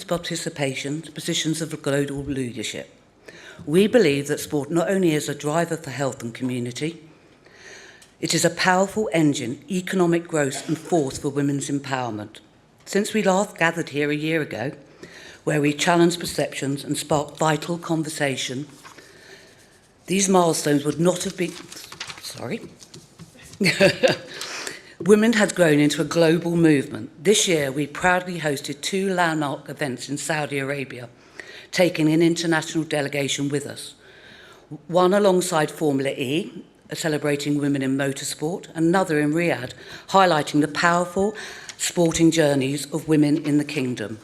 participation to positions of global leadership. We believe that sport not only is a driver for health and community, it is a powerful engine, economic growth and force for women's empowerment. Since we last gathered here a year ago, where we challenged perceptions and sparked vital conversation, these milestones would not have been... Women has grown into a global movement. This year, we proudly hosted 2 landmark events in Saudi Arabia, taking an international delegation with us. One alongside Formula E, celebrating women in motorsport, another in Riyadh, highlighting the powerful sporting journeys of women in the kingdom.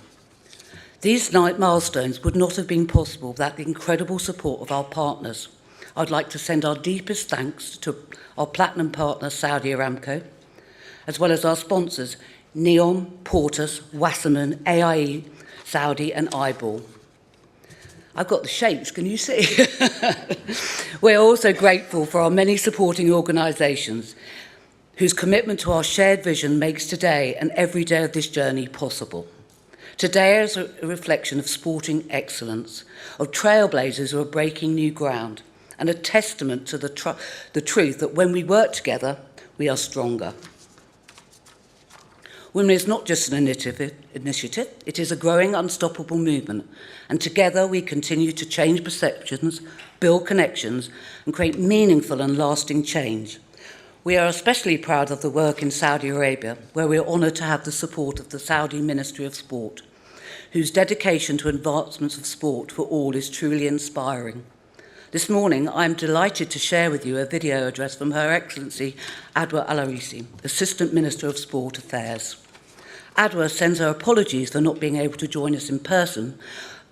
These milestones would not have been possible without the incredible support of our partners. I'd like to send our deepest thanks to our platinum partner, Saudi Aramco, as well as our sponsors, NEOM, Portus, Wasserman, AIE, Saudi and Eyeball. I've got the shapes, can you see? We're also grateful for our many supporting organisations whose commitment to our shared vision makes today and every day of this journey possible. Today is a reflection of sporting excellence, of trailblazers who are breaking new ground, and a testament to the truth that when we work together, we are stronger. Women is not just an initiative, it is a growing, unstoppable movement, and together we continue to change perceptions, build connections, and create meaningful and lasting change. We are especially proud of the work in Saudi Arabia, where we are honoured to have the support of the Saudi Ministry of Sport, whose dedication to advancements of sport for all is truly inspiring. This morning, I am delighted to share with you a video address from Her Excellency Adwa AlArifi, Assistant Minister of Sport Affairs. Adwa sends her apologies for not being able to join us in person,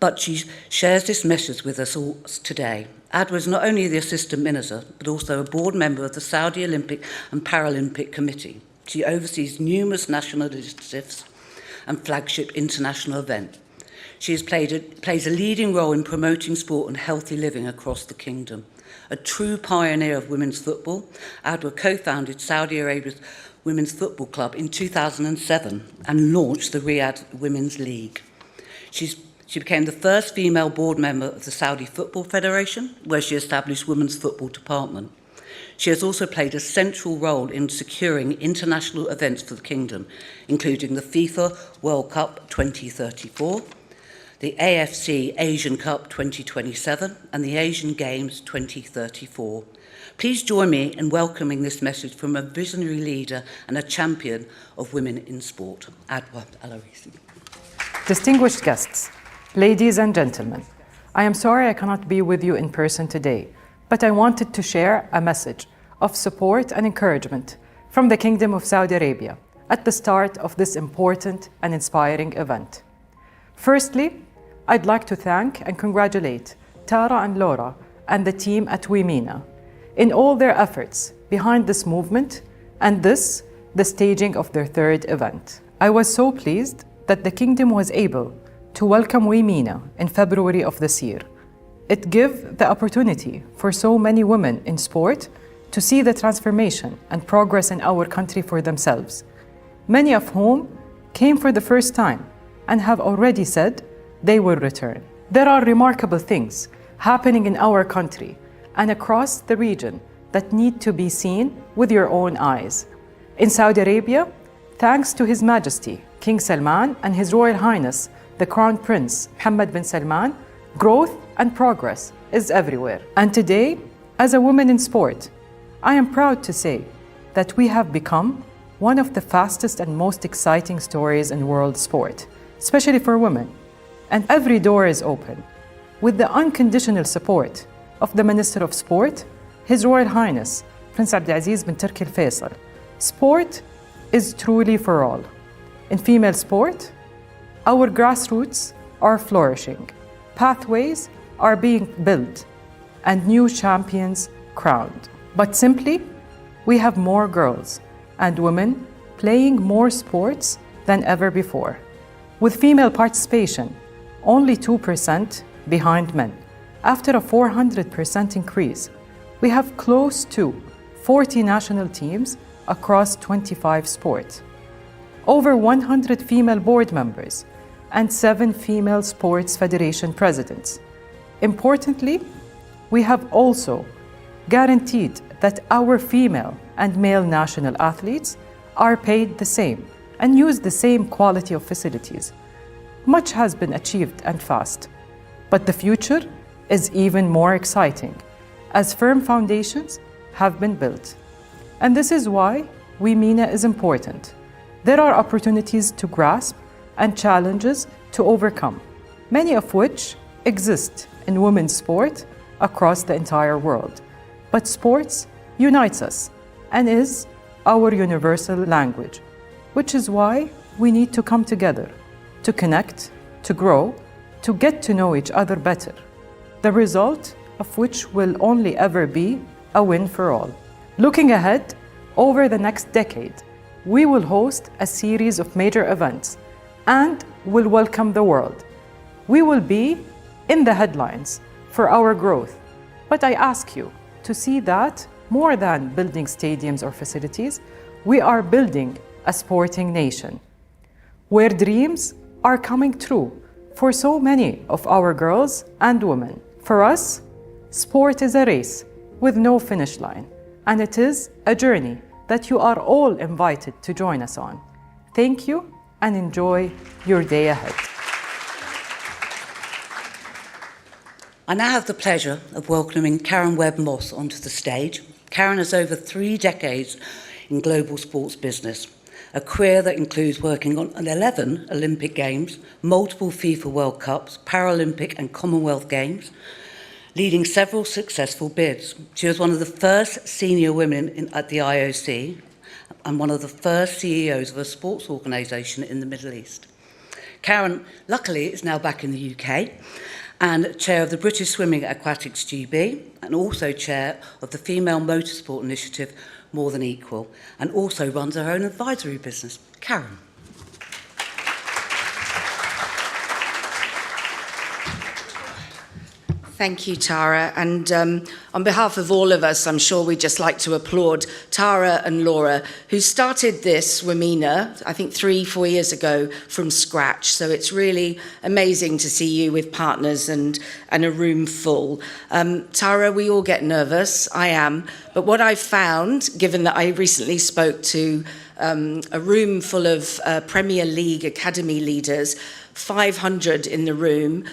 but she shares this message with us all today. Adwa is not only the Assistant Minister, but also a board member of the Saudi Olympic and Paralympic Committee. She oversees numerous national initiatives and flagship international events. She has plays a leading role in promoting sport and healthy living across the kingdom. A true pioneer of women's football, Adwa co-founded Saudi Arabia's Women's Football Club in 2007 and launched the Riyadh Women's League. She became the first female board member of the Saudi Football Federation, where she established women's football department. She has also played a central role in securing international events for the kingdom, including the FIFA World Cup 2034, the AFC Asian Cup 2027 and the Asian Games 2034. Please join me in welcoming this message from a visionary leader and a champion of women in sport, Adwa AlArifi. Distinguished guests, ladies and gentlemen, I am sorry I cannot be with you in person today, but I wanted to share a message of support and encouragement from the Kingdom of Saudi Arabia at the start of this important and inspiring event. Firstly, I'd like to thank and congratulate Tara and Laura and the team at WiMENA in all their efforts behind this movement and the staging of their 3rd event. I was so pleased that the Kingdom was able to welcome WiMENA in February of this year. It gave the opportunity for so many women in sport to see the transformation and progress in our country for themselves, many of whom came for the first time and have already said they will return. There are remarkable things happening in our country and across the region that need to be seen with your own eyes. In Saudi Arabia, thanks to His Majesty King Salman and His Royal Highness the Crown Prince Mohammed bin Salman, growth and progress is everywhere. And today, as a woman in sport, I am proud to say that we have become one of the fastest and most exciting stories in world sport, especially for women. And every door is open. With the unconditional support of the Minister of Sport, His Royal Highness Prince Abdulaziz bin Turki Al Faisal, sport is truly for all. In female sport, our grassroots are flourishing, pathways are being built, and new champions crowned. But simply, we have more girls and women playing more sports than ever before. With female participation only 2% behind men. After a 400% increase, we have close to 40 national teams across 25 sports. Over 100 female board members, and 7 female sports federation presidents. Importantly, we have also guaranteed that our female and male national athletes are paid the same and use the same quality of facilities. Much has been achieved and fast, but the future is even more exciting as firm foundations have been built. And this is why WiMENA is important. There are opportunities to grasp and challenges to overcome, many of which exist in women's sport across the entire world. But sports unites us and is our universal language, which is why we need to come together, to connect, to grow, to get to know each other better, the result of which will only ever be a win for all. Looking ahead, over the next decade, we will host a series of major events and will welcome the world. We will be in the headlines for our growth, but I ask you to see that more than building stadiums or facilities, we are building a sporting nation where dreams are coming true for so many of our girls and women. For us, sport is a race with no finish line, and it is a journey that you are all invited to join us on. Thank you and enjoy your day ahead. I now have the pleasure of welcoming Karen Webb Moss onto the stage. Karen has over 3 decades in global sports business, a career that includes working on 11 Olympic Games, multiple FIFA World Cups, Paralympic and Commonwealth Games, leading several successful bids. She was one of the first senior women at the IOC and one of the first CEOs of a sports organisation in the Middle East. Karen, luckily, is now back in the UK and chair of the British Swimming Aquatics GB and also chair of the Female Motorsport Initiative More Than Equal, and also runs her own advisory business. Karen. Thank you, Tara. And on behalf of all of us, I'm sure we'd just like to applaud Tara and Laura, who started this WiMENA, I think 3-4 years ago, from scratch. So it's really amazing to see you with partners and a room full. Tara, we all get nervous. I am. But what I've found, given that I recently spoke to a room full of Premier League Academy leaders, 500 in the room,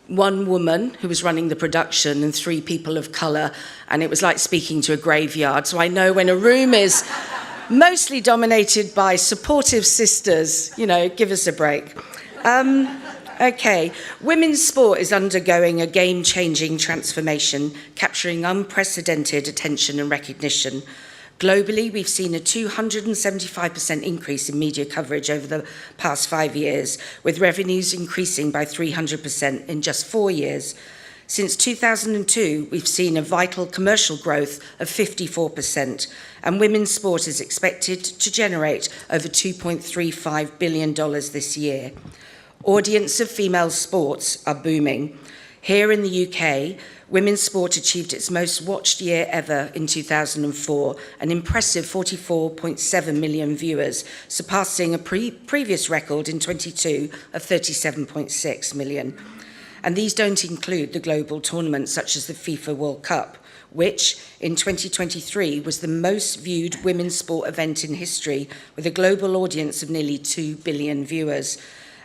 1 woman who was running the production and 3 people of colour, and it was like speaking to a graveyard. So I know when a room is mostly dominated by supportive sisters, you know, give us a break. Okay, women's sport is undergoing a game-changing transformation, capturing unprecedented attention and recognition. Globally, we've seen a 275% increase in media coverage over the past 5 years, with revenues increasing by 300% in just 4 years. Since 2002, we've seen a vital commercial growth of 54%, and women's sport is expected to generate over $2.35 billion this year. Audience of female sports are booming. Here in the UK, women's sport achieved its most watched year ever in 2004, an impressive 44.7 million viewers, surpassing a previous record in 22 of 37.6 million. And these don't include the global tournaments such as the FIFA World Cup, which in 2023 was the most viewed women's sport event in history, with a global audience of nearly 2 billion viewers.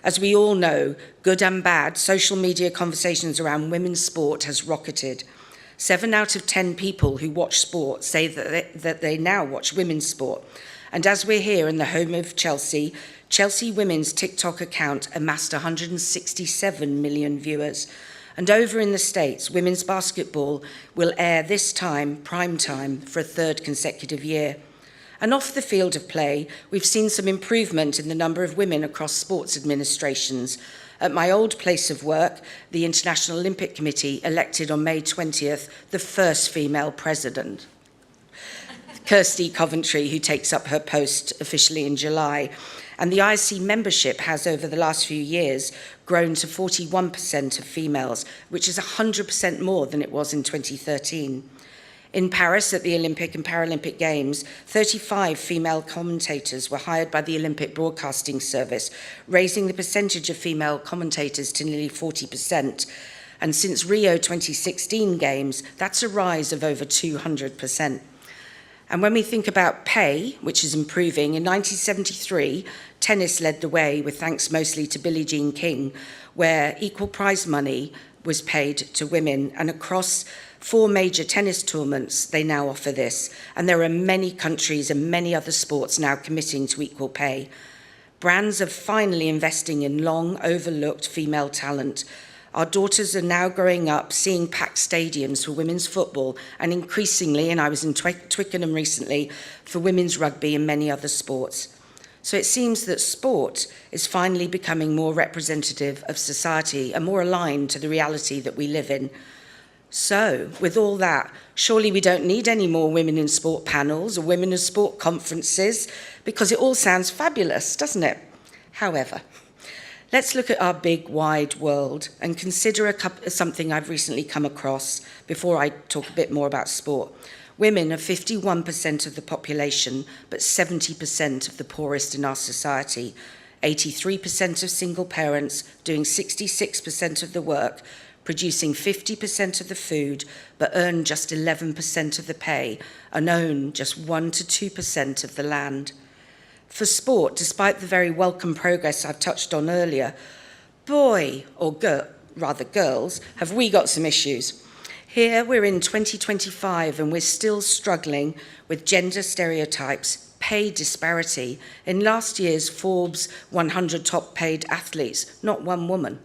As we all know, good and bad, social media conversations around women's sport has rocketed. 7 out of 10 people who watch sport say that they now watch women's sport. And as we're here in the home of Chelsea, Chelsea Women's TikTok account amassed 167 million viewers. And over in the States, women's basketball will air this time, prime time, for a 3rd consecutive year. And off the field of play, we've seen some improvement in the number of women across sports administrations. At my old place of work, the International Olympic Committee elected on May 20th the first female president, Kirsty Coventry, who takes up her post officially in July. And the IOC membership has, over the last few years, grown to 41% of females, which is 100% more than it was in 2013. In Paris at the Olympic and Paralympic Games, 35 female commentators were hired by the Olympic Broadcasting Service, raising the percentage of female commentators to nearly 40%. And since Rio 2016 Games, that's a rise of over 200%. And when we think about pay, which is improving, in 1973, tennis led the way, with thanks mostly to Billie Jean King, where equal prize money was paid to women, and across 4 major tennis tournaments, they now offer this. And there are many countries and many other sports now committing to equal pay. Brands are finally investing in long overlooked female talent. Our daughters are now growing up seeing packed stadiums for women's football, and increasingly, and I was in Twickenham recently, for women's rugby and many other sports. So it seems that sport is finally becoming more representative of society and more aligned to the reality that we live in. So, with all that, surely we don't need any more women in sport panels or women in sport conferences, because it all sounds fabulous, doesn't it? However, let's look at our big, wide world and consider something I've recently come across before I talk a bit more about sport. Women are 51% of the population, but 70% of the poorest in our society. 83% of single parents doing 66% of the work, producing 50% of the food, but earn just 11% of the pay and own just 1 to 2% of the land. For sport, despite the very welcome progress I've touched on earlier, boy, or rather girls, have we got some issues. Here we're in 2025 and we're still struggling with gender stereotypes, pay disparity. In last year's Forbes 100 top paid athletes, not one woman.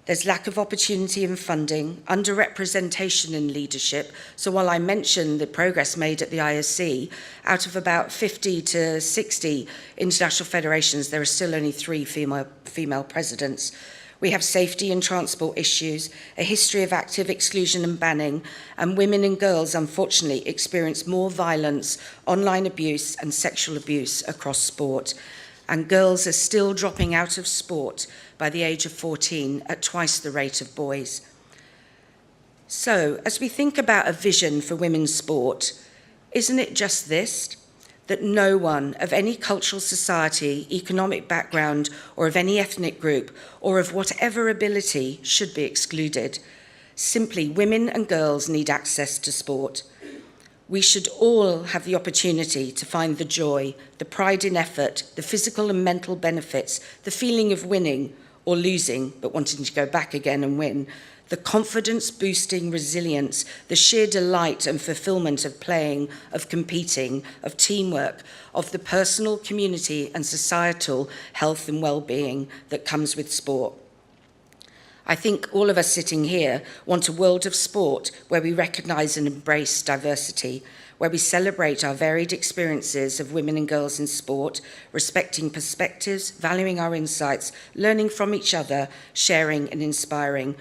There's lack of opportunity in funding, underrepresentation in leadership. So while I mentioned the progress made at the IOC, out of about 50 to 60 international federations, there are still only 3 female presidents. We have safety and transport issues, a history of active exclusion and banning, and women and girls, unfortunately, experience more violence, online abuse, and sexual abuse across sport. And girls are still dropping out of sport by the age of 14 at twice the rate of boys. So, as we think about a vision for women's sport, isn't it just this? That no one of any cultural society, economic background, or of any ethnic group, or of whatever ability should be excluded. Simply, women and girls need access to sport. We should all have the opportunity to find the joy, the pride in effort, the physical and mental benefits, the feeling of winning or losing, but wanting to go back again and win, the confidence-boosting resilience, the sheer delight and fulfillment of playing, of competing, of teamwork, of the personal, community and societal health and well-being that comes with sport. I think all of us sitting here want a world of sport where we recognise and embrace diversity, where we celebrate our varied experiences of women and girls in sport, respecting perspectives, valuing our insights, learning from each other, sharing and inspiring.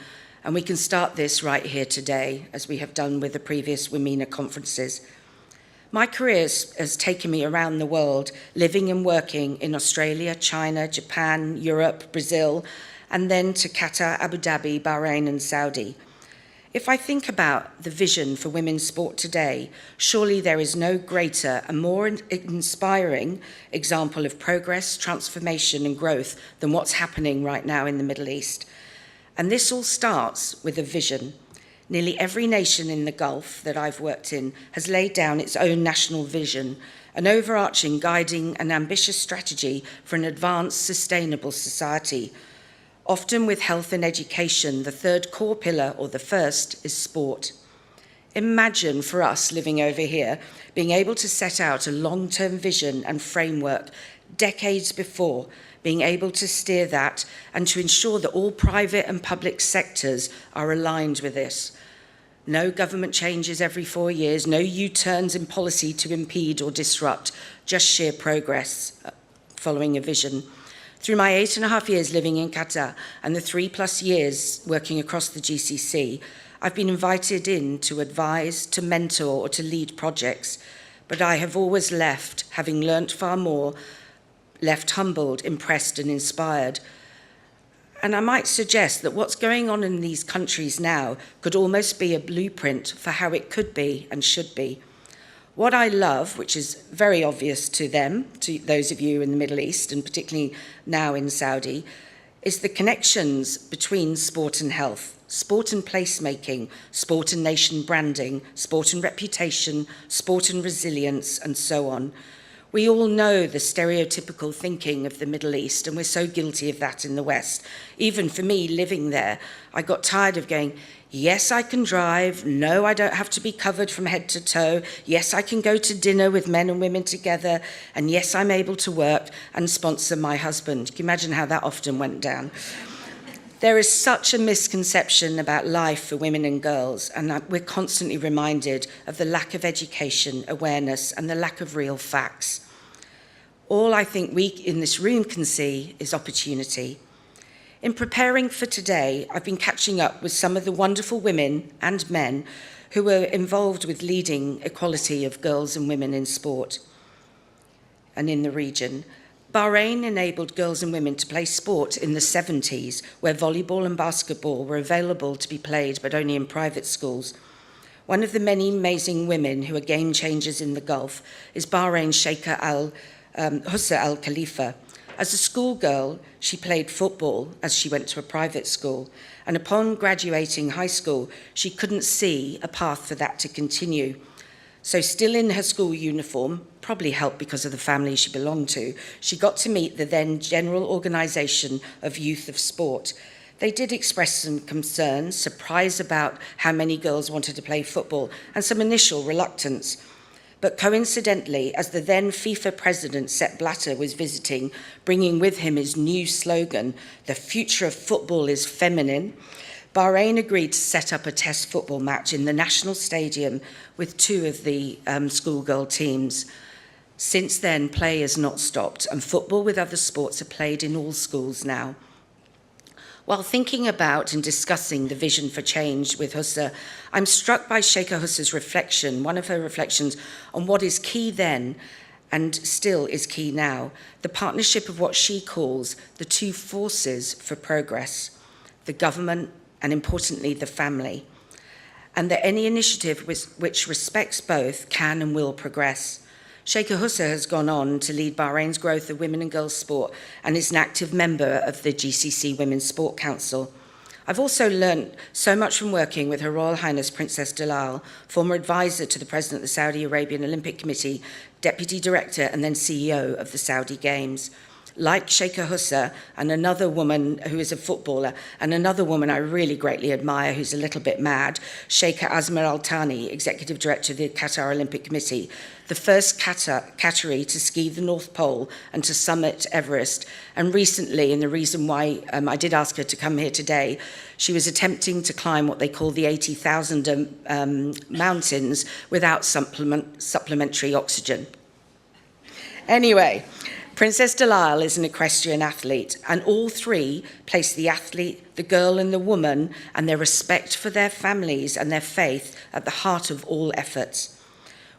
And we can start this right here today, as we have done with the previous WiMENA conferences. My career has taken me around the world, living and working in Australia, China, Japan, Europe, Brazil, and then to Qatar, Abu Dhabi, Bahrain, and Saudi. If I think about the vision for women's sport today, surely there is no greater and more inspiring example of progress, transformation, and growth than what's happening right now in the Middle East. And this all starts with a vision. Nearly every nation in the Gulf that I've worked in has laid down its own national vision, an overarching, guiding, and ambitious strategy for an advanced, sustainable society. Often with health and education, the third core pillar, or the first, is sport. Imagine for us living over here, being able to set out a long-term vision and framework decades before, being able to steer that and to ensure that all private and public sectors are aligned with this. No government changes every 4 years, no U-turns in policy to impede or disrupt, just sheer progress following a vision. Through my 8.5 years living in Qatar and the 3+ years working across the GCC, I've been invited in to advise, to mentor, or to lead projects, but I have always left, having learnt far more, left humbled, impressed, and inspired. And I might suggest that what's going on in these countries now could almost be a blueprint for how it could be and should be. What I love, which is very obvious to them, to those of you in the Middle East, and particularly now in Saudi, is the connections between sport and health, sport and placemaking, sport and nation branding, sport and reputation, sport and resilience, and so on. We all know the stereotypical thinking of the Middle East, and we're so guilty of that in the West. Even for me, living there, I got tired of going, yes, I can drive. No, I don't have to be covered from head to toe. Yes, I can go to dinner with men and women together. And yes, I'm able to work and sponsor my husband. Can you imagine how that often went down? There is such a misconception about life for women and girls, and we're constantly reminded of the lack of education, awareness, and the lack of real facts. All I think we in this room can see is opportunity. In preparing for today, I've been catching up with some of the wonderful women and men who were involved with leading equality of girls and women in sport and in the region. Bahrain enabled girls and women to play sport in the 70s, where volleyball and basketball were available to be played, but only in private schools. One of the many amazing women who are game changers in the Gulf is Bahrain's Sheikha Al-Hussa Al-Khalifa. As a schoolgirl, she played football as she went to a private school, and upon graduating high school, she couldn't see a path for that to continue. So still in her school uniform, probably helped because of the family she belonged to, she got to meet the then General Organisation of Youth of Sport. They did express some concerns, surprise about how many girls wanted to play football, and some initial reluctance. But coincidentally, as the then FIFA president, Sepp Blatter, was visiting, bringing with him his new slogan, "The future of football is feminine," Bahrain agreed to set up a test football match in the national stadium with two of the schoolgirl teams. Since then, play has not stopped, and football with other sports are played in all schools now. While thinking about and discussing the vision for change with Hussa, I'm struck by Sheikha Hussa's reflection, one of her reflections, on what is key then and still is key now, the partnership of what she calls the two forces for progress, the government and, importantly, the family, and that any initiative which respects both can and will progress. Sheikha Hussa has gone on to lead Bahrain's growth of women and girls sport and is an active member of the GCC Women's Sport Council. I've also learned so much from working with Her Royal Highness Princess Dalal, former advisor to the President of the Saudi Arabian Olympic Committee, Deputy Director and then CEO of the Saudi Games. Like Sheikha Hussa and another woman who is a footballer, and another woman I really greatly admire who's a little bit mad, Sheikha Azma Al Thani, Executive Director of the Qatar Olympic Committee, the first Qatari to ski the North Pole and to summit Everest. And recently, and the reason why I did ask her to come here today, she was attempting to climb what they call the 80,000 mountains without supplementary oxygen. Anyway, Princess Dalal is an equestrian athlete, and all three place the athlete, the girl and the woman, and their respect for their families and their faith at the heart of all efforts.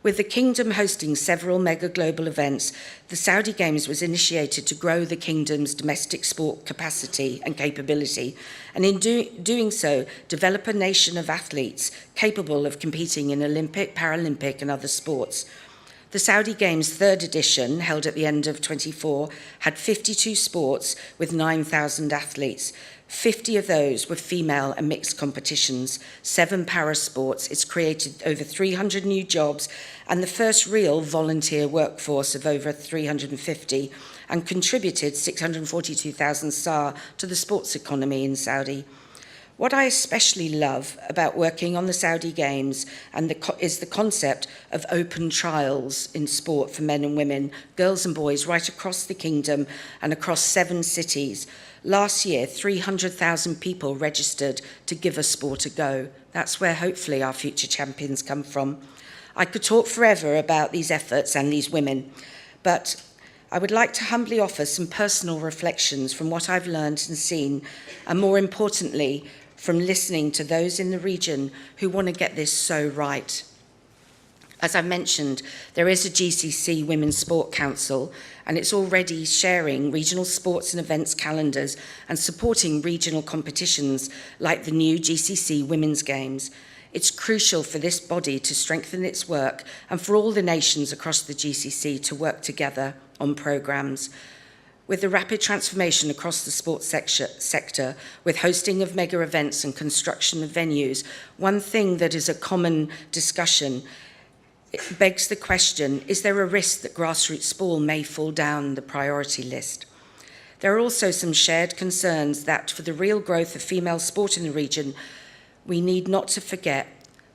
With the kingdom hosting several mega global events, the Saudi Games was initiated to grow the kingdom's domestic sport capacity and capability, and in doing so, develop a nation of athletes capable of competing in Olympic, Paralympic and other sports. The Saudi Games' third edition, held at the end of 24, had 52 sports with 9,000 athletes. 50 of those were female and mixed competitions, 7 para sports. It's created over 300 new jobs and the first real volunteer workforce of over 350, and contributed 642,000 SAR to the sports economy in Saudi. What I especially love about working on the Saudi Games is the concept of open trials in sport for men and women, girls and boys, right across the kingdom and across 7 cities. Last year, 300,000 people registered to give a sport a go. That's where hopefully our future champions come from. I could talk forever about these efforts and these women, but I would like to humbly offer some personal reflections from what I've learned and seen, and more importantly, from listening to those in the region who want to get this so right. As I mentioned, there is a GCC Women's Sport Council, and it's already sharing regional sports and events calendars and supporting regional competitions like the new GCC Women's Games. It's crucial for this body to strengthen its work and for all the nations across the GCC to work together on programmes. With the rapid transformation across the sports sector, with hosting of mega events and construction of venues, one thing that is a common discussion, it begs the question, is there a risk that grassroots sport may fall down the priority list? There are also some shared concerns that for the real growth of female sport in the region, we need not to forget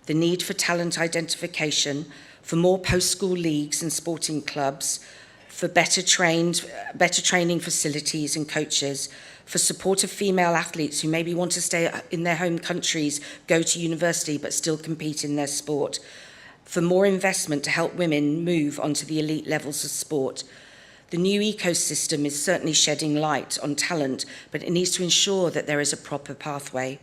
the need for talent identification, for more post-school leagues and sporting clubs, for better training facilities and coaches, for support of female athletes who maybe want to stay in their home countries, go to university but still compete in their sport, for more investment to help women move onto the elite levels of sport. The new ecosystem is certainly shedding light on talent, but it needs to ensure that there is a proper pathway.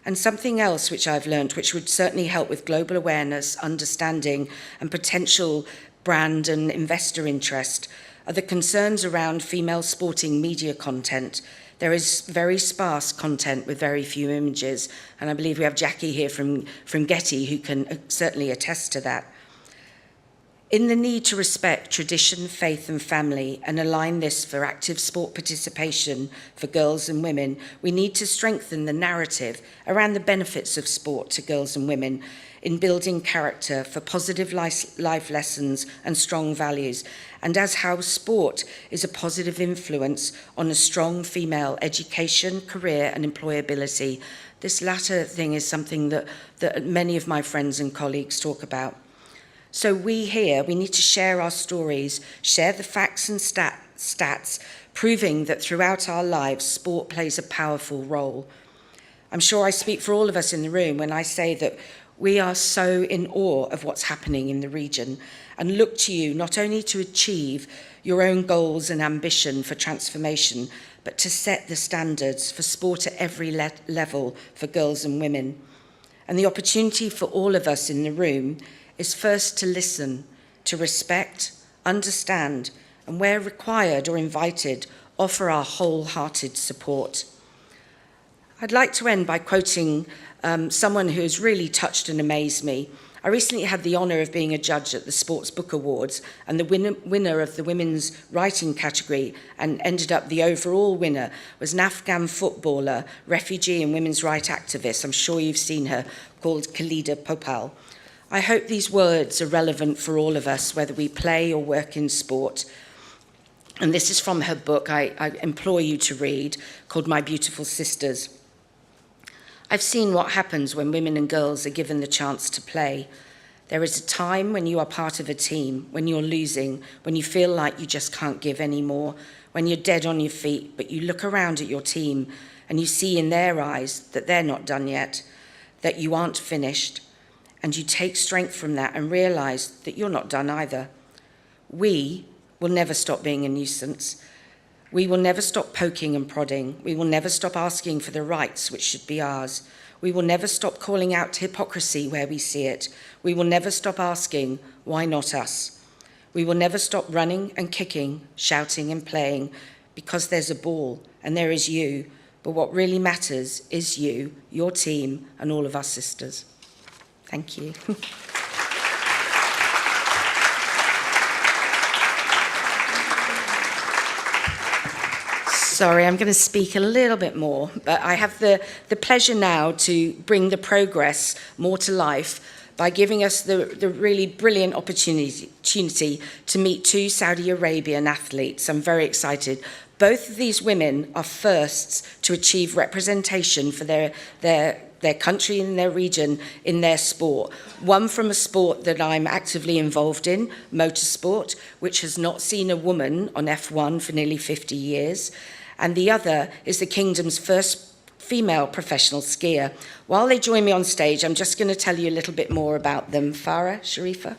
And something else which I've learned, which would certainly help with global awareness, understanding, and potential brand and investor interest, are the concerns around female sporting media content. There is very sparse content with very few images, and I believe we have Jackie here from Getty who can certainly attest to that. In the need to respect tradition, faith and family and align this for active sport participation for girls and women, we need to strengthen the narrative around the benefits of sport to girls and women in building character for positive life lessons and strong values, and as how sport is a positive influence on a strong female education, career and employability. This latter thing is something that many of my friends and colleagues talk about. So we need to share our stories, share the facts and stats, proving that throughout our lives, sport plays a powerful role. I'm sure I speak for all of us in the room when I say that we are so in awe of what's happening in the region and look to you not only to achieve your own goals and ambition for transformation, but to set the standards for sport at every level for girls and women. And the opportunity for all of us in the room is first to listen, to respect, understand, and where required or invited, offer our wholehearted support. I'd like to end by quoting someone who has really touched and amazed me. I recently had the honour of being a judge at the Sports Book Awards, and the winner of the women's writing category, and ended up the overall winner, was an Afghan footballer, refugee and women's rights activist, I'm sure you've seen her, called Khalida Popal. I hope these words are relevant for all of us, whether we play or work in sport. And this is from her book, I implore you to read, called My Beautiful Sisters. I've seen what happens when women and girls are given the chance to play. There is a time when you are part of a team, when you're losing, when you feel like you just can't give anymore, when you're dead on your feet, but you look around at your team and you see in their eyes that they're not done yet, that you aren't finished, and you take strength from that and realise that you're not done either. We will never stop being a nuisance. We will never stop poking and prodding. We will never stop asking for the rights which should be ours. We will never stop calling out hypocrisy where we see it. We will never stop asking, why not us? We will never stop running and kicking, shouting and playing, because there's a ball and there is you. But what really matters is you, your team, and all of our sisters. Thank you. Sorry, I'm going to speak a little bit more, but I have the pleasure now to bring the progress more to life by giving us the really brilliant opportunity to meet two Saudi Arabian athletes. I'm very excited. Both of these women are firsts to achieve representation for their country and their region in their sport. One from a sport that I'm actively involved in, motorsport, which has not seen a woman on F1 for nearly 50 years. And the other is the Kingdom's first female professional skier. While they join me on stage, I'm just going to tell you a little bit more about them. Farah, Sharifa.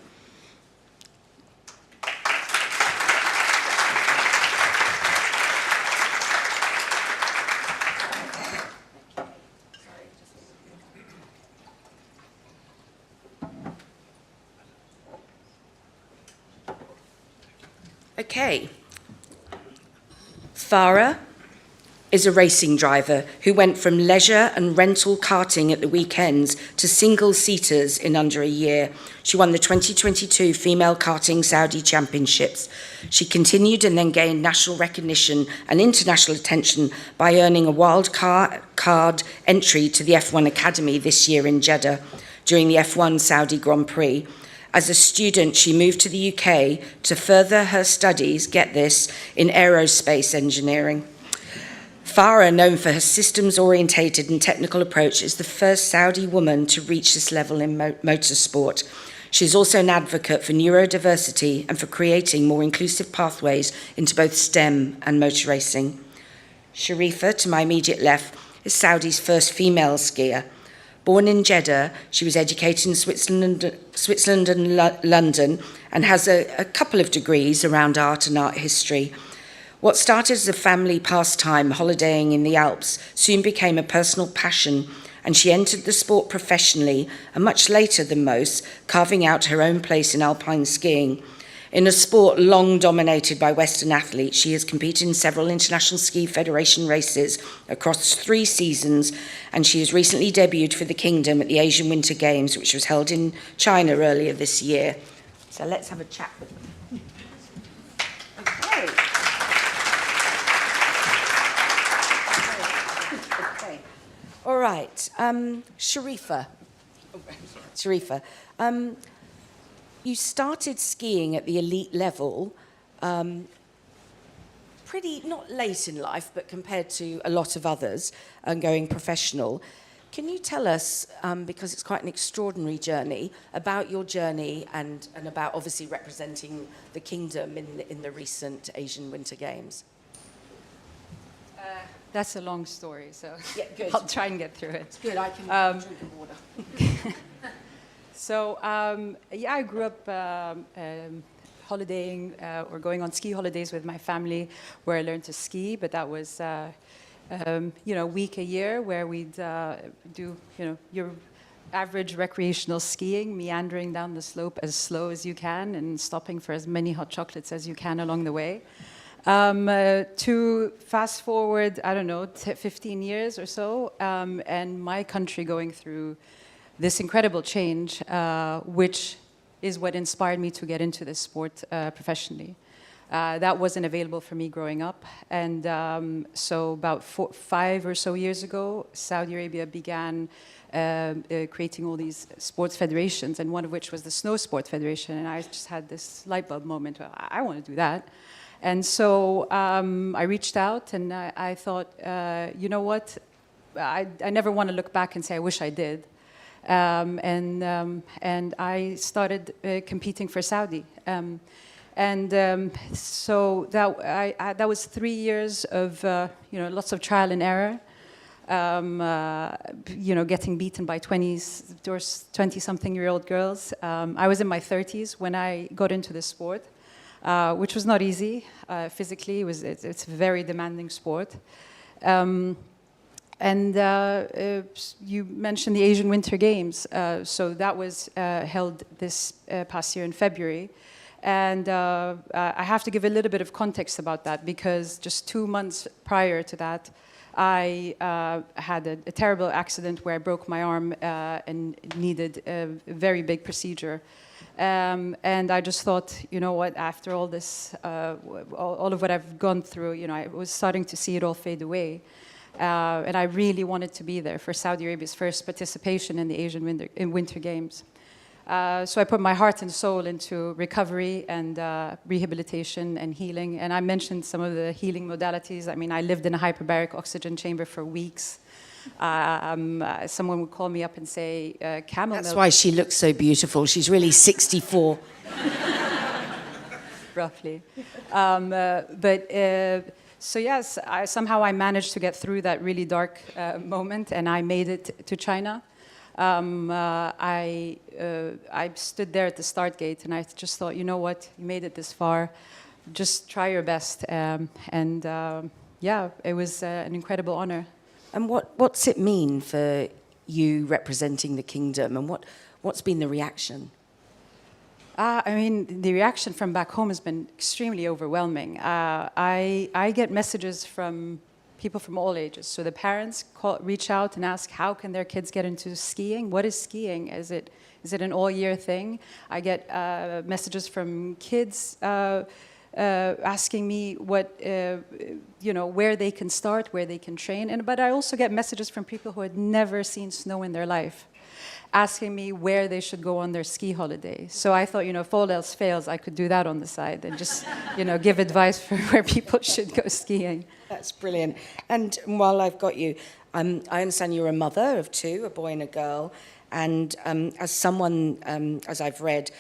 Okay. Farah is a racing driver who went from leisure and rental karting at the weekends to single-seaters in under a year. She won the 2022 Female Karting Saudi Championships. She continued and then gained national recognition and international attention by earning a wild card entry to the F1 Academy this year in Jeddah during the F1 Saudi Grand Prix. As a student, she moved to the UK to further her studies, get this, in aerospace engineering. Farah, known for her systems-orientated and technical approach, is the first Saudi woman to reach this level in motorsport. She is also an advocate for neurodiversity and for creating more inclusive pathways into both STEM and motor racing. Sharifa, to my immediate left, is Saudi's first female skier. Born in Jeddah, she was educated in Switzerland and London and has a couple of degrees around art and art history. What started as a family pastime, holidaying in the Alps, soon became a personal passion, and she entered the sport professionally, and much later than most, carving out her own place in alpine skiing. In a sport long dominated by Western athletes, she has competed in several International Ski Federation races across 3 seasons, and she has recently debuted for the Kingdom at the Asian Winter Games, which was held in China earlier this year. So let's have a chat with them. Okay. Okay. All right. Sharifa. You started skiing at the elite level pretty, not late in life, but compared to a lot of others, and going professional. Can you tell us, because it's quite an extraordinary journey, about your journey and about obviously representing the kingdom in the recent Asian Winter Games? That's a long story, so yeah, good. I'll try and get through it. It's good, I can drink of water. So, yeah, I grew up holidaying or going on ski holidays with my family where I learned to ski, but that was, a week a year where we'd do, your average recreational skiing, meandering down the slope as slow as you can and stopping for as many hot chocolates as you can along the way. To fast forward, 15 years or so, and my country going through this incredible change, which is what inspired me to get into this sport professionally. That wasn't available for me growing up. And so about 5 or so years ago, Saudi Arabia began creating all these sports federations, and one of which was the Snow Sport Federation. And I just had this light bulb moment, well, I want to do that. And so I reached out and I thought, you know what? I never want to look back and say, I wish I did. And I started competing for Saudi. So that was 3 years of lots of trial and error. Getting beaten by 20-something-year-old girls. I was in my 30s when I got into this sport, which was not easy physically. It's a very demanding sport. And you mentioned the Asian Winter Games. So that was held this past year in February. And I have to give a little bit of context about that because just 2 months prior to that, I had a terrible accident where I broke my arm and needed a very big procedure. And I just thought, you know what, after all this, all of what I've gone through, I was starting to see it all fade away. And I really wanted to be there for Saudi Arabia's first participation in the Asian Winter Games. So I put my heart and soul into recovery and rehabilitation and healing. And I mentioned some of the healing modalities. I mean, I lived in a hyperbaric oxygen chamber for weeks. Someone would call me up and say, camel milk. That's why she looks so beautiful. She's really 64. Roughly. So yes, somehow I managed to get through that really dark moment, and I made it to China. I stood there at the start gate, and I just thought, you know what, you made it this far, just try your best. Yeah, it was an incredible honor. And what's it mean for you representing the kingdom, and what's been the reaction? I mean, the reaction from back home has been extremely overwhelming. I get messages from people from all ages. So the parents reach out and ask, how can their kids get into skiing? What is skiing? Is it an all-year thing? I get messages from kids asking me what, where they can start, where they can train. But I also get messages from people who had never seen snow in their life, asking me where they should go on their ski holiday. So I thought, if all else fails, I could do that on the side and just, give advice for where people should go skiing. That's brilliant. And while I've got you, I understand you're a mother of two, a boy and a girl. And as someone, as I've read,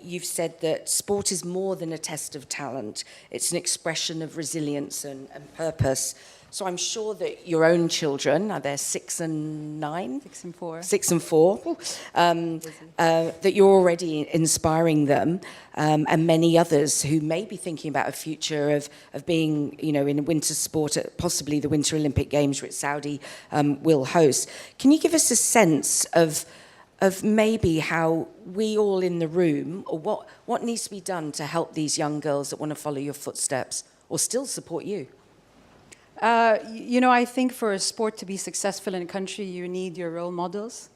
you've said that sport is more than a test of talent. It's an expression of resilience and purpose. So I'm sure that your own children, are they 6 and 9? 6 and 4. 6 and 4, that you're already inspiring them, and many others who may be thinking about a future of being, in winter sport at possibly the Winter Olympic Games, which Saudi will host. Can you give us a sense of maybe how we all in the room, or what needs to be done to help these young girls that want to follow your footsteps or still support you? I think for a sport to be successful in a country, you need your role models.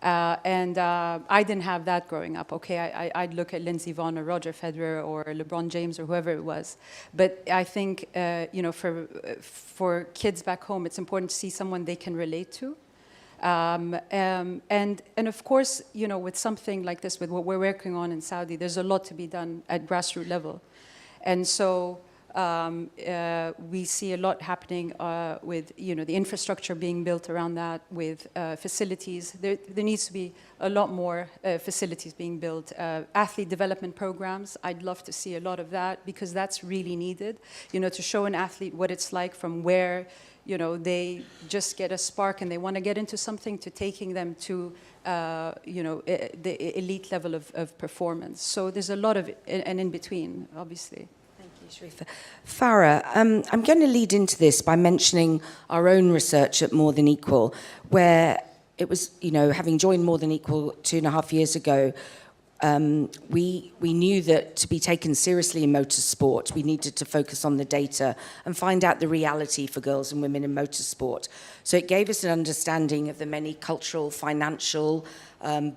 And I didn't have that growing up. Okay, I'd look at Lindsey Vonn or Roger Federer or LeBron James or whoever it was. But I think, for kids back home, it's important to see someone they can relate to. And of course, with something like this, with what we're working on in Saudi, there's a lot to be done at grassroots level. And so we see a lot happening with, the infrastructure being built around that, with facilities. There needs to be a lot more facilities being built. Athlete development programs, I'd love to see a lot of that, because that's really needed, to show an athlete what it's like from where, they just get a spark and they want to get into something, to taking them to, the elite level of performance. So there's a lot of and in between, obviously. Sharifa. Farah, I'm going to lead into this by mentioning our own research at More Than Equal, where it was, having joined More Than Equal 2.5 years ago, we knew that to be taken seriously in motorsport, we needed to focus on the data and find out the reality for girls and women in motorsport. So it gave us an understanding of the many cultural, financial,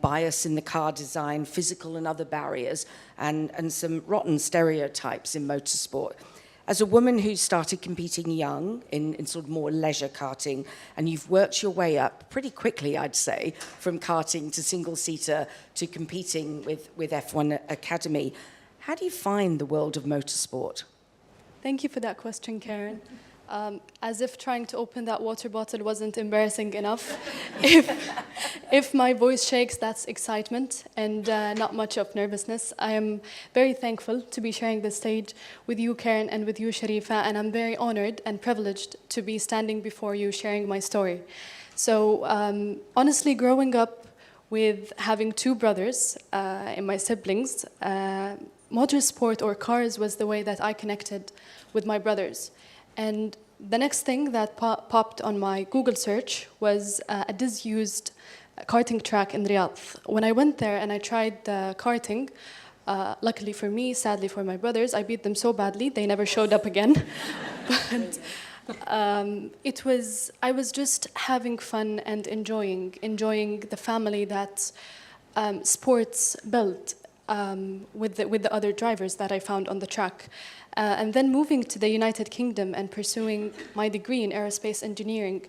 bias in the car design, physical and other barriers, and some rotten stereotypes in motorsport. As a woman who started competing young in sort of more leisure karting, and you've worked your way up pretty quickly, I'd say, from karting to single-seater to competing with F1 Academy, how do you find the world of motorsport? Thank you for that question, Karen. As if trying to open that water bottle wasn't embarrassing enough. If my voice shakes, that's excitement and not much of nervousness. I am very thankful to be sharing this stage with you, Karen, and with you, Sharifa, and I'm very honored and privileged to be standing before you sharing my story. So honestly, growing up with having 2 brothers and my siblings, motorsport or cars was the way that I connected with my brothers. And the next thing that popped on my Google search was a disused karting track in Riyadh. When I went there and I tried karting, luckily for me, sadly for my brothers, I beat them so badly, they never showed up again. But I was just having fun and enjoying the family that sports built with the other drivers that I found on the track. And then moving to the United Kingdom and pursuing my degree in aerospace engineering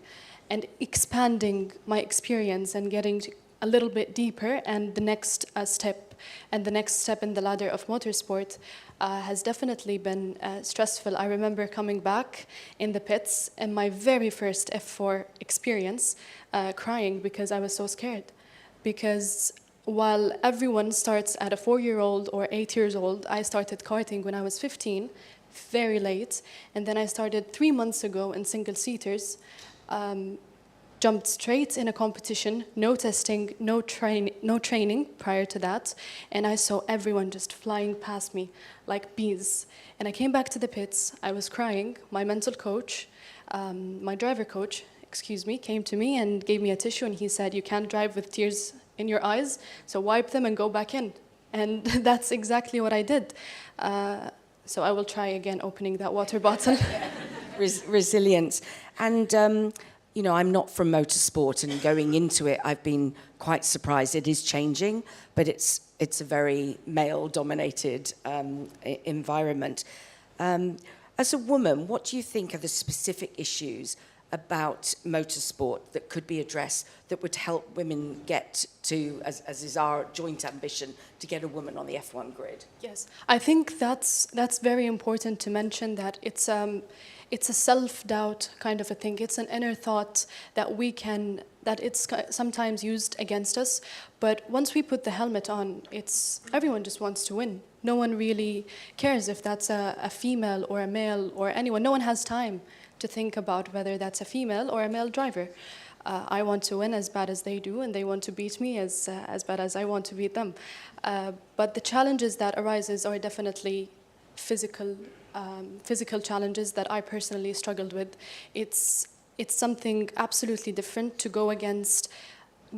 and expanding my experience and getting a little bit deeper, and the next step in the ladder of motorsport has definitely been stressful. I remember coming back in the pits in my very first F4 experience, crying because I was so scared. Because while everyone starts at a 4-year-old or 8 years old, I started karting when I was 15, very late. And then I started 3 months ago in single-seaters, jumped straight in a competition, no testing, no training prior to that. And I saw everyone just flying past me like bees. And I came back to the pits, I was crying. My mental coach, my driver coach, came to me and gave me a tissue, and he said, "You can't drive with tears in your eyes, so wipe them and go back in." And that's exactly what I did. So I will try again opening that water bottle. Resilience. And, you know, I'm not from motorsport, and going into it, I've been quite surprised. It is changing, but it's a very male-dominated environment. As a woman, what do you think are the specific issues about motorsport that could be addressed that would help women get to, as is our joint ambition, to get a woman on the F1 grid? Yes, I think that's very important to mention, that it's a self-doubt kind of a thing. It's an inner thought that that it's sometimes used against us. But once we put the helmet on, everyone just wants to win. No one really cares if that's a female or a male or anyone. No one has time to think about whether that's a female or a male driver. I want to win as bad as they do, and they want to beat me as bad as I want to beat them. But the challenges that arises are definitely physical challenges that I personally struggled with. It's something absolutely different to go against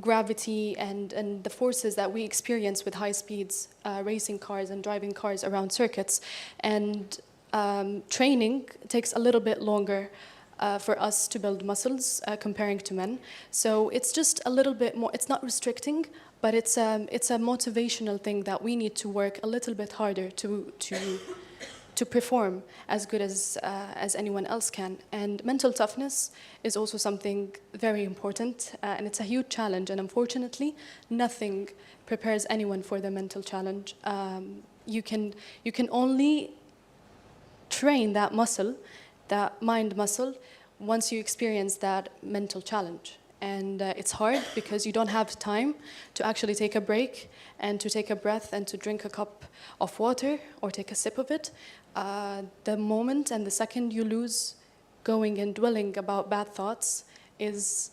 gravity and the forces that we experience with high speeds, racing cars and driving cars around circuits. And training takes a little bit longer for us to build muscles comparing to men. So it's just a little bit more, it's not restricting, but it's a motivational thing that we need to work a little bit harder to perform as good as anyone else can. And mental toughness is also something very important, and it's a huge challenge. And unfortunately, nothing prepares anyone for the mental challenge. You can only train that muscle, that mind muscle, once you experience that mental challenge. And it's hard because you don't have time to actually take a break and to take a breath and to drink a cup of water or take a sip of it. The moment and the second you lose going and dwelling about bad thoughts is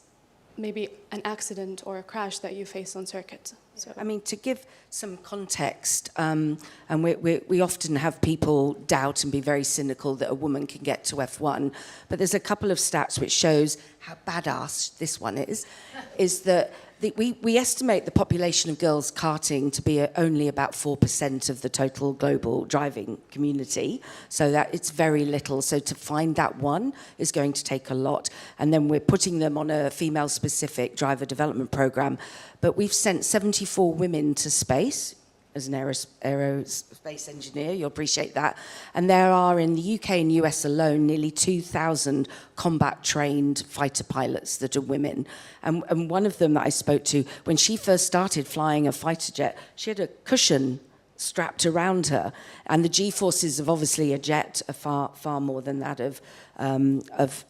maybe an accident or a crash that you face on circuit. So, I mean, to give some context, and we often have people doubt and be very cynical that a woman can get to F1, but there's a couple of stats which shows how badass this one is that we estimate the population of girls karting to be only about 4% of the total global driving community, so that it's very little. So to find that one is going to take a lot. And then we're putting them on a female-specific driver development program. But we've sent 74 women to space as an aerospace engineer. You'll appreciate that. And there are, in the UK and US alone, nearly 2,000 combat-trained fighter pilots that are women. And one of them that I spoke to, when she first started flying a fighter jet, she had a cushion strapped around her. And the G-forces of obviously a jet are far more than that of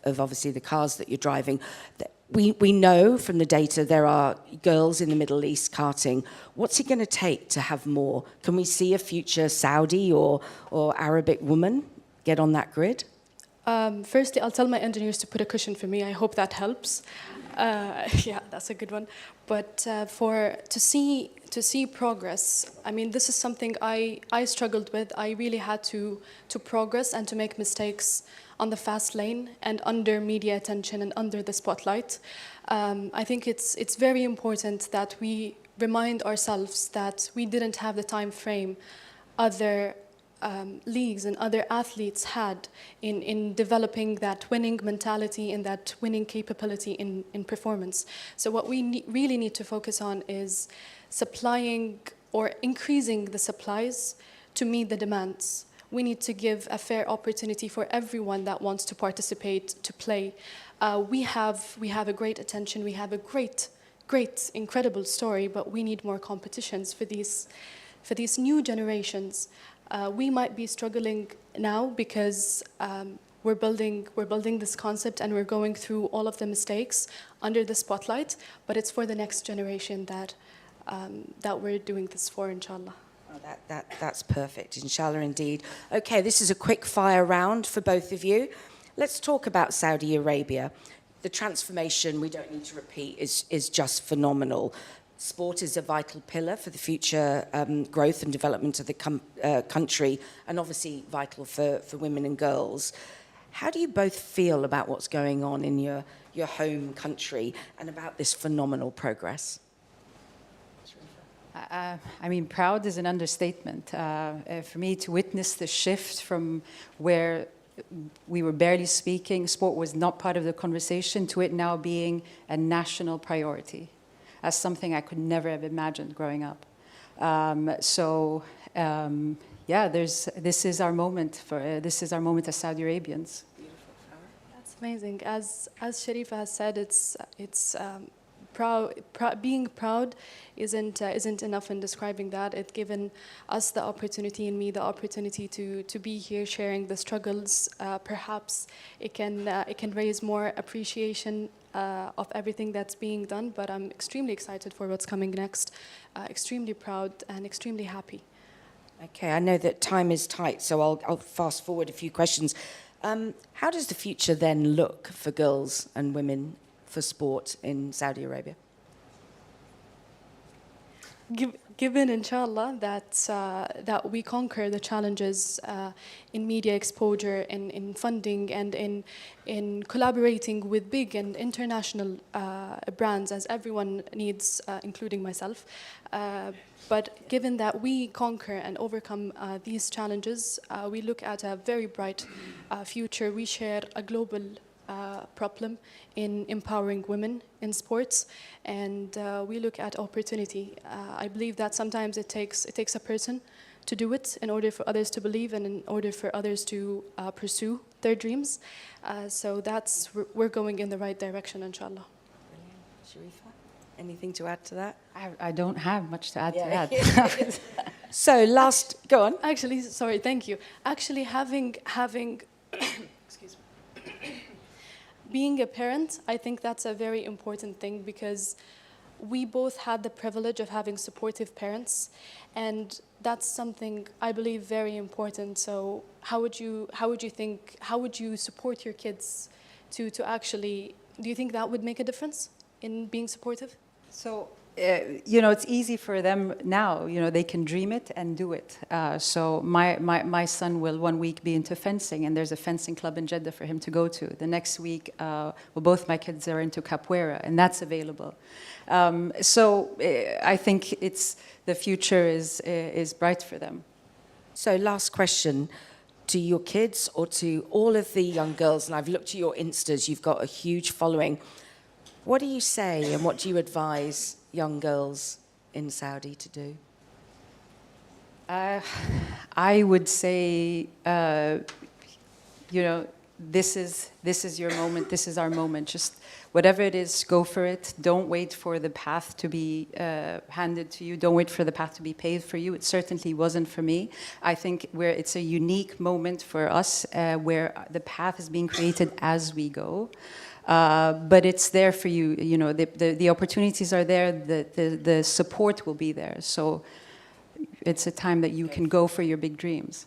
obviously the cars that you're driving. We know from the data there are girls in the Middle East karting. What's it going to take to have more? Can we see a future Saudi or Arabic woman get on that grid? Firstly, I'll tell my engineers to put a cushion for me. I hope that helps. Yeah, that's a good one. But to see progress, I mean, this is something I struggled with. I really had to progress and to make mistakes on the fast lane and under media attention and under the spotlight. I think it's very important that we remind ourselves that we didn't have the time frame other leagues and other athletes had in developing that winning mentality and that winning capability in performance. So what we really need to focus on is supplying or increasing the supplies to meet the demands. We need to give a fair opportunity for everyone that wants to participate to play. We have a great attention. We have a great, incredible story, but we need more competitions for these new generations. We might be struggling now because we're building this concept and we're going through all of the mistakes under the spotlight, but it's for the next generation that we're doing this for, inshallah. Oh, that's perfect, inshallah indeed. Okay, this is a quick fire round for both of you. Let's talk about Saudi Arabia. The transformation, we don't need to repeat, is just phenomenal. Sport is a vital pillar for the future growth and development of the country, and obviously vital for women and girls. How do you both feel about what's going on in your home country and about this phenomenal progress? I mean, proud is an understatement. For me to witness the shift from where we were barely speaking, sport was not part of the conversation, to it now being a national priority. That's something I could never have imagined growing up. Yeah, this is our moment. This is our moment as Saudi Arabians. That's amazing. As Sharifa has said, being proud isn't enough in describing that. It's given us the opportunity, and me the opportunity to be here sharing the struggles. Perhaps it can raise more appreciation of everything that's being done. But I'm extremely excited for what's coming next. Extremely proud and extremely happy. Okay, I know that time is tight, so I'll fast forward a few questions. How does the future then look for girls and women for sport in Saudi Arabia? Given, inshallah, that we conquer the challenges in media exposure, in funding, and in collaborating with big and international brands, as everyone needs, including myself. But given that we conquer and overcome these challenges, we look at a very bright future. We share a global problem in empowering women in sports, and we look at opportunity. I believe that sometimes it takes a person to do it in order for others to believe, and in order for others to pursue their dreams. So we're going in the right direction, inshallah. Brilliant. Sharifa, anything to add to that? I don't have much to add to that. So go on. Actually, sorry, thank you. Actually, having excuse me. Being a parent, I think that's a very important thing, because we both had the privilege of having supportive parents, and that's something I believe very important. So how would you support your kids to actually, do you think that would make a difference in being supportive? So, it's easy for them now. They can dream it and do it. So my son will 1 week be into fencing, and there's a fencing club in Jeddah for him to go to. The next week, both my kids are into capoeira, and that's available. I think the future is bright for them. So last question, to your kids or to all of the young girls, and I've looked at your Instas, you've got a huge following. What do you say and what do you advise young girls in Saudi to do? I would say, this is your moment, this is our moment. Just whatever it is, go for it. Don't wait for the path to be handed to you. Don't wait for the path to be paved for you. It certainly wasn't for me. I think it's a unique moment for us where the path is being created as we go. But it's there for you. The opportunities are there. The support will be there. So it's a time that you can go for your big dreams.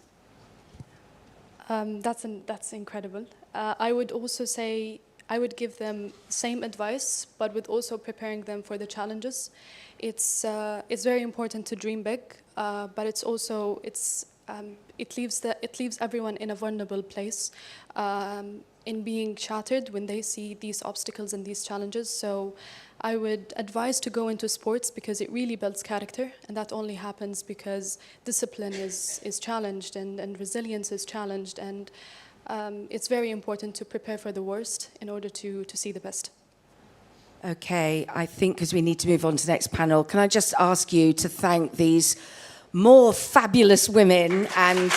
That's incredible. I would also say I would give them same advice, but with also preparing them for the challenges. It's very important to dream big, but it leaves everyone in a vulnerable place, in being shattered when they see these obstacles and these challenges. So I would advise to go into sports, because it really builds character, and that only happens because discipline is challenged and resilience is challenged, and it's very important to prepare for the worst in order to see the best. Okay, I think because we need to move on to the next panel, can I just ask you to thank these more fabulous women and...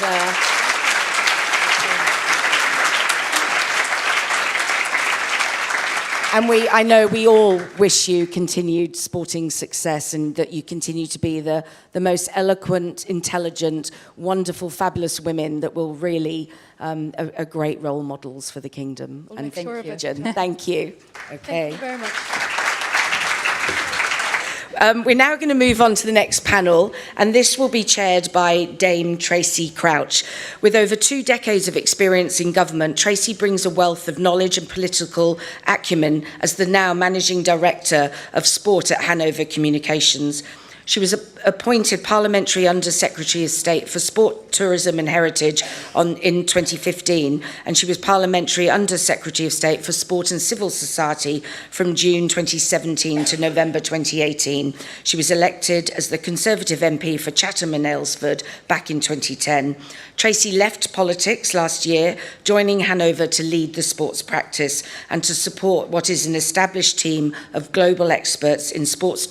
And I know we all wish you continued sporting success, and that you continue to be the most eloquent, intelligent, wonderful, fabulous women that will really are great role models for the kingdom and for the region. Thank you. Okay. Thank you very much. We're now going to move on to the next panel, and this will be chaired by Dame Tracy Crouch. With over 2 decades of experience in government, Tracy brings a wealth of knowledge and political acumen as the now Managing Director of Sport at Hanover Communications. She was appointed Parliamentary Under-Secretary of State for Sport, Tourism and Heritage in 2015, and she was Parliamentary Under-Secretary of State for Sport and Civil Society from June 2017 to November 2018. She was elected as the Conservative MP for Chatham and Aylesford back in 2010. Tracy left politics last year, joining Hanover to lead the sports practice and to support what is an established team of global experts in sports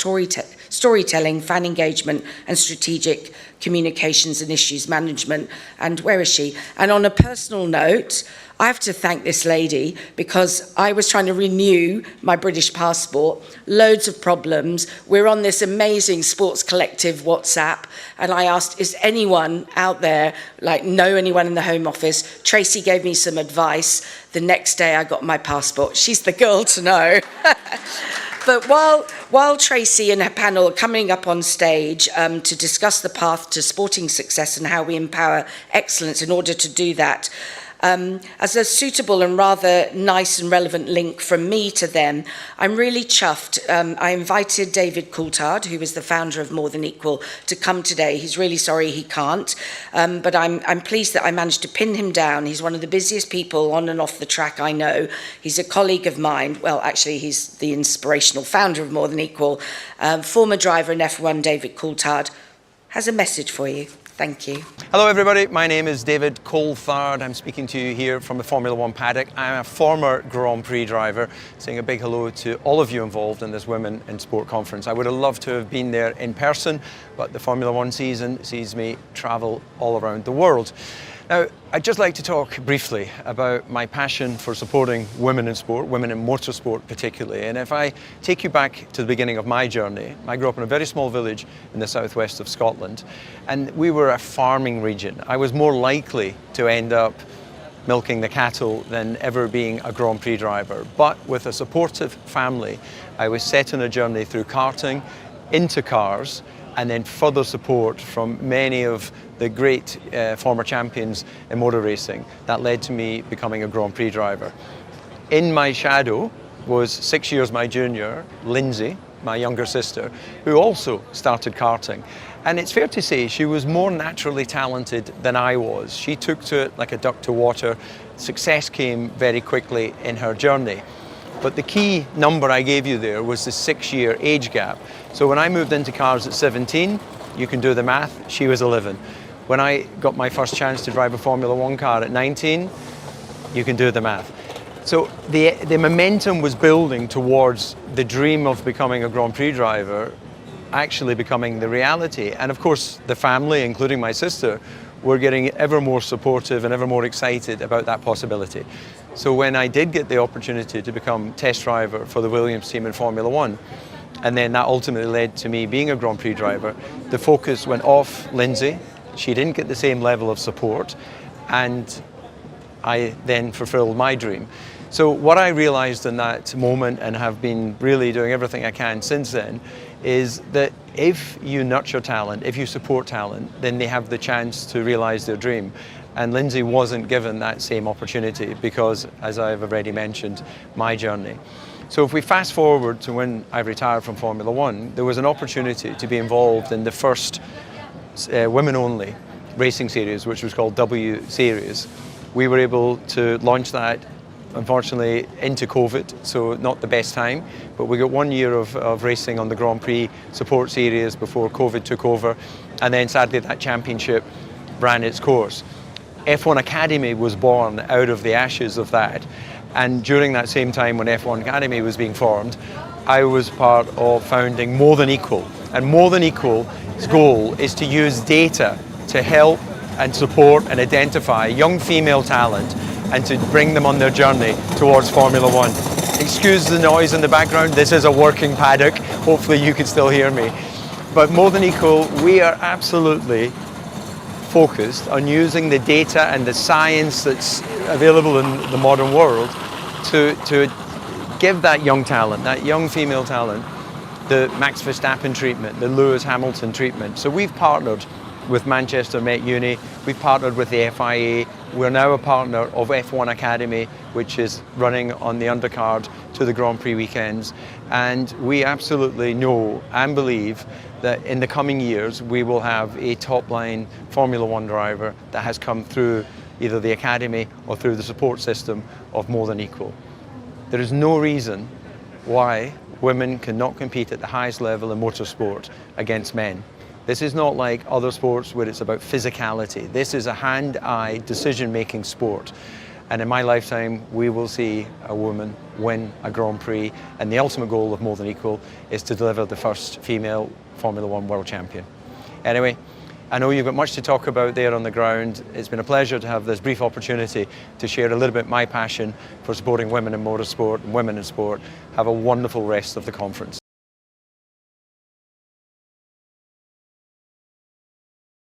storytelling, fan engagement and strategic communications and issues management. And where is she? And on a personal note, I have to thank this lady because I was trying to renew my British passport, loads of problems. We're on this amazing Sports Collective WhatsApp, and I asked, is anyone out there, know anyone in the Home Office? Tracy gave me some advice. The next day I got my passport. She's the girl to know. But while Tracy and her panel are coming up on stage to discuss the path to sporting success and how we empower excellence in order to do that, as a suitable and rather nice and relevant link from me to them, I'm really chuffed. I invited David Coulthard, who is the founder of More Than Equal, to come today. He's really sorry he can't, but I'm pleased that I managed to pin him down. He's one of the busiest people on and off the track I know. He's a colleague of mine. Well, actually, he's the inspirational founder of More Than Equal. Former driver in F1, David Coulthard, has a message for you. Thank you. Hello everybody, my name is David Coulthard. I'm speaking to you here from the Formula One paddock. I'm a former Grand Prix driver, saying a big hello to all of you involved in this Women in Sport conference. I would have loved to have been there in person, but the Formula One season sees me travel all around the world. Now, I'd just like to talk briefly about my passion for supporting women in sport, women in motorsport particularly. And if I take you back to the beginning of my journey, I grew up in a very small village in the southwest of Scotland, and we were a farming region. I was more likely to end up milking the cattle than ever being a Grand Prix driver. But with a supportive family, I was set on a journey through karting, into cars, and then further support from many of the great former champions in motor racing that led to me becoming a Grand Prix driver. In my shadow was 6 years my junior, Lindsay, my younger sister, who also started karting. And it's fair to say she was more naturally talented than I was. She took to it like a duck to water. Success came very quickly in her journey. But the key number I gave you there was the 6-year age gap. So when I moved into cars at 17, you can do the math, she was 11. When I got my first chance to drive a Formula One car at 19, you can do the math. So the momentum was building towards the dream of becoming a Grand Prix driver actually becoming the reality. And of course, the family, including my sister, were getting ever more supportive and ever more excited about that possibility. So when I did get the opportunity to become test driver for the Williams team in Formula One, and then that ultimately led to me being a Grand Prix driver, the focus went off Lindsay. She didn't get the same level of support, and I then fulfilled my dream. So what I realized in that moment, and have been really doing everything I can since then, is that if you nurture talent, if you support talent, then they have the chance to realize their dream. And Lindsay wasn't given that same opportunity because, as I've already mentioned, my journey. So if we fast forward to when I retired from Formula One, there was an opportunity to be involved in the first women-only racing series, which was called W Series. We were able to launch that, unfortunately, into COVID, so not the best time, but we got 1 year of racing on the Grand Prix support series before COVID took over, and then sadly that championship ran its course. F1 Academy was born out of the ashes of that, and during that same time when F1 Academy was being formed, I was part of founding More Than Equal. And More Than Equal's goal is to use data to help and support and identify young female talent and to bring them on their journey towards Formula One. Excuse the noise in the background, this is a working paddock, hopefully you can still hear me. But More Than Equal, we are absolutely focused on using the data and the science that's available in the modern world to give that young talent, that young female talent, the Max Verstappen treatment, the Lewis Hamilton treatment. So we've partnered with Manchester Met Uni, we've partnered with the FIA, we're now a partner of F1 Academy, which is running on the undercard to the Grand Prix weekends. And we absolutely know and believe that in the coming years we will have a top-line Formula One driver that has come through either the academy or through the support system of More Than Equal. There is no reason why women cannot compete at the highest level in motorsport against men. This is not like other sports where it's about physicality. This is a hand-eye decision-making sport. And in my lifetime, we will see a woman win a Grand Prix. And the ultimate goal of More Than Equal is to deliver the first female Formula One world champion. Anyway, I know you've got much to talk about there on the ground. It's been a pleasure to have this brief opportunity to share a little bit my passion for supporting women in motorsport and women in sport. Have a wonderful rest of the conference.